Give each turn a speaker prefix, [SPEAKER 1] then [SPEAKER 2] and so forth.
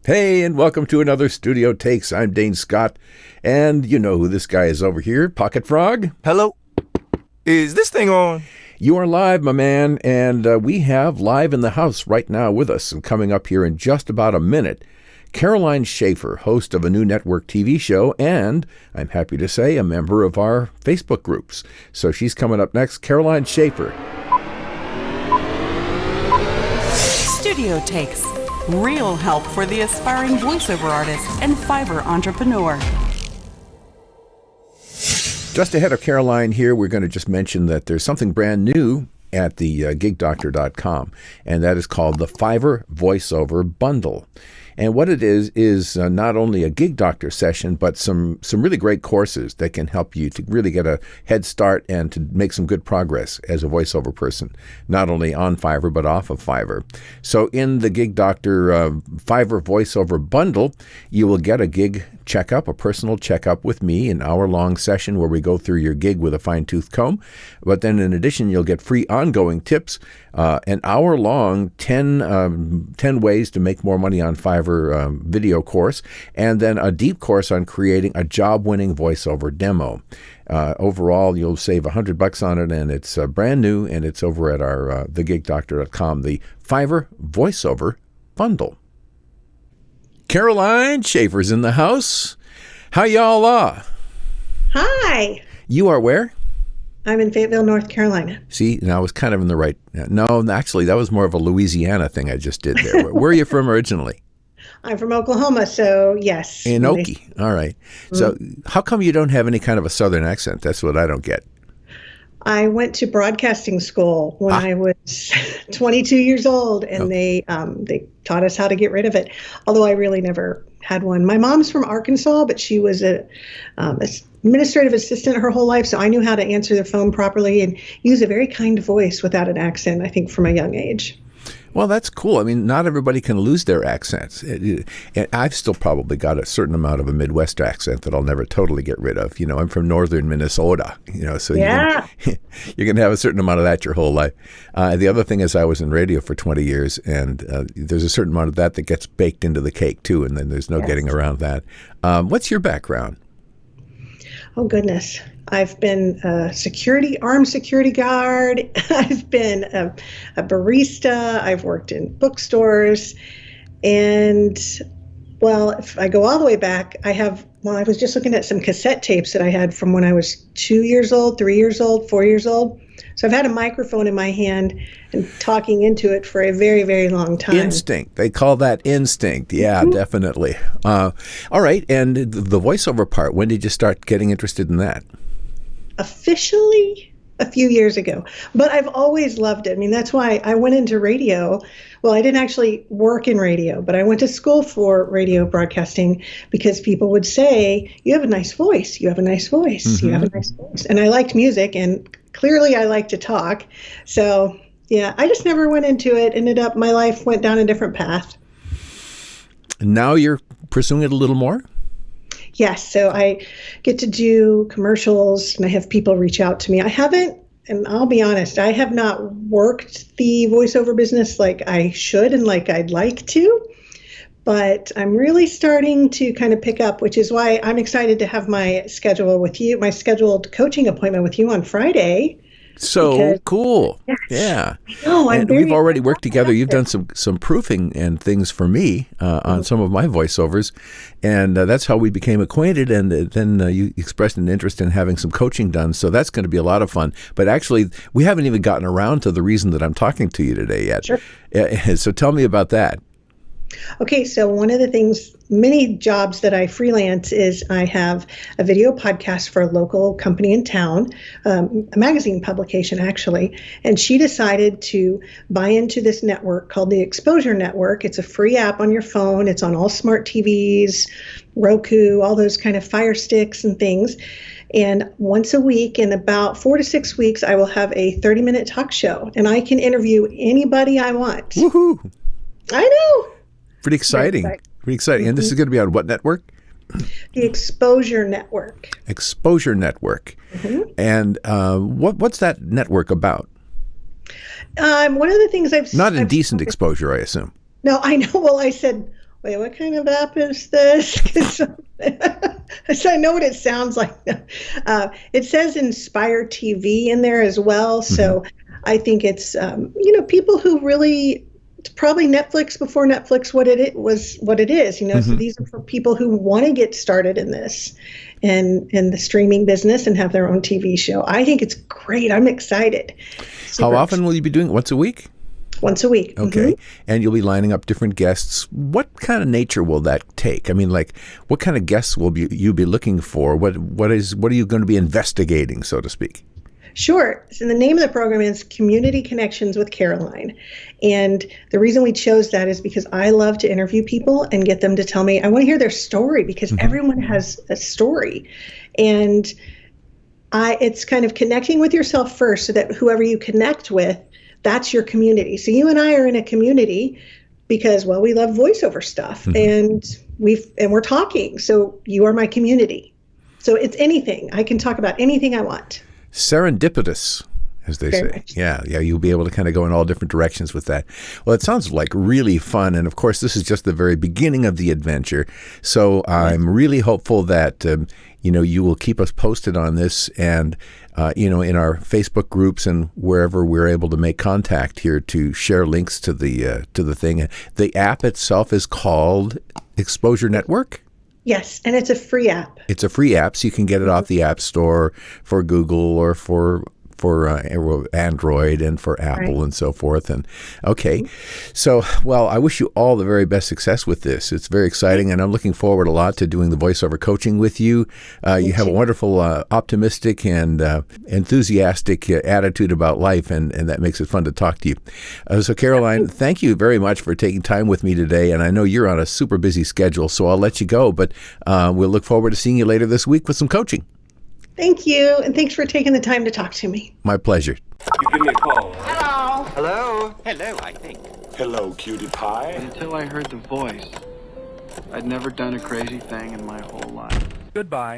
[SPEAKER 1] Hey, and welcome to another Studio Takes. I'm Dane Scott, and you know who this guy is over here, Pocket Frog.
[SPEAKER 2] Hello? Is this thing on?
[SPEAKER 1] You are live, my man, and we have live in the house right now with us, and coming up here in just about a minute, Caroline Schafer, host of a new network TV show, and I'm happy to say a member of our Facebook groups. So she's coming up next, Caroline Schafer.
[SPEAKER 3] Studio Takes. Real help for the aspiring voiceover artist and Fiverr entrepreneur.
[SPEAKER 1] Just ahead of Caroline here, we're going to just mention that there's something brand new at the gigdoctor.com, and that is called the Fiverr Voiceover Bundle. And what it is not only a Gig Doctor session, but some really great courses that can help you to really get a head start and to make some good progress as a voiceover person, not only on Fiverr, but off of Fiverr. So in the Gig Doctor Fiverr Voiceover Bundle, you will get a gig checkup, a personal checkup with me, an hour-long session where we go through your gig with a fine-tooth comb. But then in addition, you'll get free ongoing tips, an hour-long 10 ways to make more money on Fiverr video course, and then a deep course on creating a job-winning voiceover demo. Overall, you'll save $100 on it, and it's brand new, and it's over at our thegigdoctor.com, the Fiverr Voiceover Bundle. Caroline Schafer's in the house. How y'all are?
[SPEAKER 4] Hi.
[SPEAKER 1] You are where?
[SPEAKER 4] I'm in Fayetteville, North Carolina.
[SPEAKER 1] See, now I was kind of in the right. No, actually, that was more of a Louisiana thing I just did there. Where are you from originally?
[SPEAKER 4] I'm from Oklahoma, so yes.
[SPEAKER 1] In Okie. All right. So how come you don't have any kind of a Southern accent? That's what I don't get.
[SPEAKER 4] I went to broadcasting school when I was 22 years old, and they taught us how to get rid of it, although I really never had one. My mom's from Arkansas, but she was a administrative assistant her whole life, so I knew how to answer the phone properly and use a very kind voice without an accent, I think, from a young age.
[SPEAKER 1] Well, that's cool. I mean, not everybody can lose their accents. And I've still probably got a certain amount of a Midwest accent that I'll never totally get rid of. You know, I'm from northern Minnesota, so
[SPEAKER 4] yeah.
[SPEAKER 1] you're going to have a certain amount of that your whole life. The other thing is I was in radio for 20 years, and there's a certain amount of that gets baked into the cake, too, and then there's no getting around that. What's your background?
[SPEAKER 4] Oh, goodness. I've been a armed security guard. I've been a barista. I've worked in bookstores. And, well, if I go all the way back, I was just looking at some cassette tapes that I had from when I was 2 years old, 3 years old, 4 years old. So I've had a microphone in my hand and talking into it for a very, very long time.
[SPEAKER 1] Instinct. They call that instinct. Yeah, definitely. All right. And the voiceover part, when did you start getting interested in that?
[SPEAKER 4] Officially a few years ago, but I've always loved it. I mean, that's why I went into radio. Well, I didn't actually work in radio, but I went to school for radio broadcasting because people would say, you have a nice voice, you have a nice voice, you have a nice voice. And I liked music, and clearly I like to talk. So yeah, I just never went into it. My life went down a different path.
[SPEAKER 1] And now you're pursuing it a little more?
[SPEAKER 4] Yes, so I get to do commercials, and I have people reach out to me. I haven't, and I'll be honest, I have not worked the voiceover business like I should and like I'd like to, but I'm really starting to kind of pick up, which is why I'm excited to have my scheduled coaching appointment with you on Friday.
[SPEAKER 1] So cool.
[SPEAKER 4] Yes.
[SPEAKER 1] Yeah.
[SPEAKER 4] No,
[SPEAKER 1] and we've already worked together. You've done some proofing and things for me on some of my voiceovers, and that's how we became acquainted. And then you expressed an interest in having some coaching done. So that's going to be a lot of fun. But actually, we haven't even gotten around to the reason that I'm talking to you today yet.
[SPEAKER 4] Sure.
[SPEAKER 1] So tell me about that.
[SPEAKER 4] Okay, so one of the things, many jobs that I freelance is I have a video podcast for a local company in town, a magazine publication actually, and she decided to buy into this network called the Exposure Network. It's a free app on your phone. It's on all smart TVs, Roku, all those kind of Fire Sticks and things. And once a week, in about 4 to 6 weeks, I will have a 30-minute talk show, and I can interview anybody I want.
[SPEAKER 1] Woohoo!
[SPEAKER 4] I know.
[SPEAKER 1] Pretty exciting. Pretty exciting. And this is going to be on what network?
[SPEAKER 4] The Exposure Network.
[SPEAKER 1] Exposure Network. And what's that network about?
[SPEAKER 4] One of the things I've...
[SPEAKER 1] Not indecent exposure, I assume.
[SPEAKER 4] No, I know. Well, I said wait, what kind of app is this? 'Cause so I know what it sounds like. It says Inspire TV in there as well. So I think it's, people who really, it's probably Netflix before Netflix what it is. So these are for people who want to get started in this and the streaming business and have their own TV show. I think it's great. I'm excited.
[SPEAKER 1] How often will you be doing it? Once a week?
[SPEAKER 4] Once a week.
[SPEAKER 1] Okay. And you'll be lining up different guests. What kind of nature will that take? I mean, like, what kind of guests will you be looking for? What are you going to be investigating, so to speak?
[SPEAKER 4] Sure. So the name of the program is Community Connections with Caroline. And the reason we chose that is because I love to interview people and get them to tell me, I want to hear their story, because everyone has a story. And it's kind of connecting with yourself first, so that whoever you connect with, that's your community. So you and I are in a community because, well, we love voiceover stuff and we're talking. So you are my community. So it's anything. I can talk about anything I want.
[SPEAKER 1] Serendipitous, as they say. Yeah, you'll be able to kind of go in all different directions with that. Well, it sounds like really fun. And of course, this is just the very beginning of the adventure. So I'm really hopeful that, you will keep us posted on this and, in our Facebook groups and wherever we're able to make contact here to share links to the thing. The app itself is called Exposure Network.
[SPEAKER 4] Yes, and it's a free app.
[SPEAKER 1] It's a free app, so you can get it off the App Store for Google or for Android and for Apple and so forth. And okay, so, well, I wish you all the very best success with this. It's very exciting, and I'm looking forward a lot to doing the voiceover coaching with you. You have a wonderful, optimistic and enthusiastic attitude about life, and that makes it fun to talk to you. So, Caroline, thank you very much for taking time with me today, and I know you're on a super busy schedule, so I'll let you go, but we'll look forward to seeing you later this week with some coaching.
[SPEAKER 4] Thank you, and thanks for taking the time to talk to me.
[SPEAKER 1] My pleasure.
[SPEAKER 5] You give me a call.
[SPEAKER 6] Hello.
[SPEAKER 5] Hello?
[SPEAKER 6] Hello, I think.
[SPEAKER 5] Hello, cutie pie.
[SPEAKER 7] Until I heard the voice, I'd never done a crazy thing in my whole life.
[SPEAKER 2] Goodbye.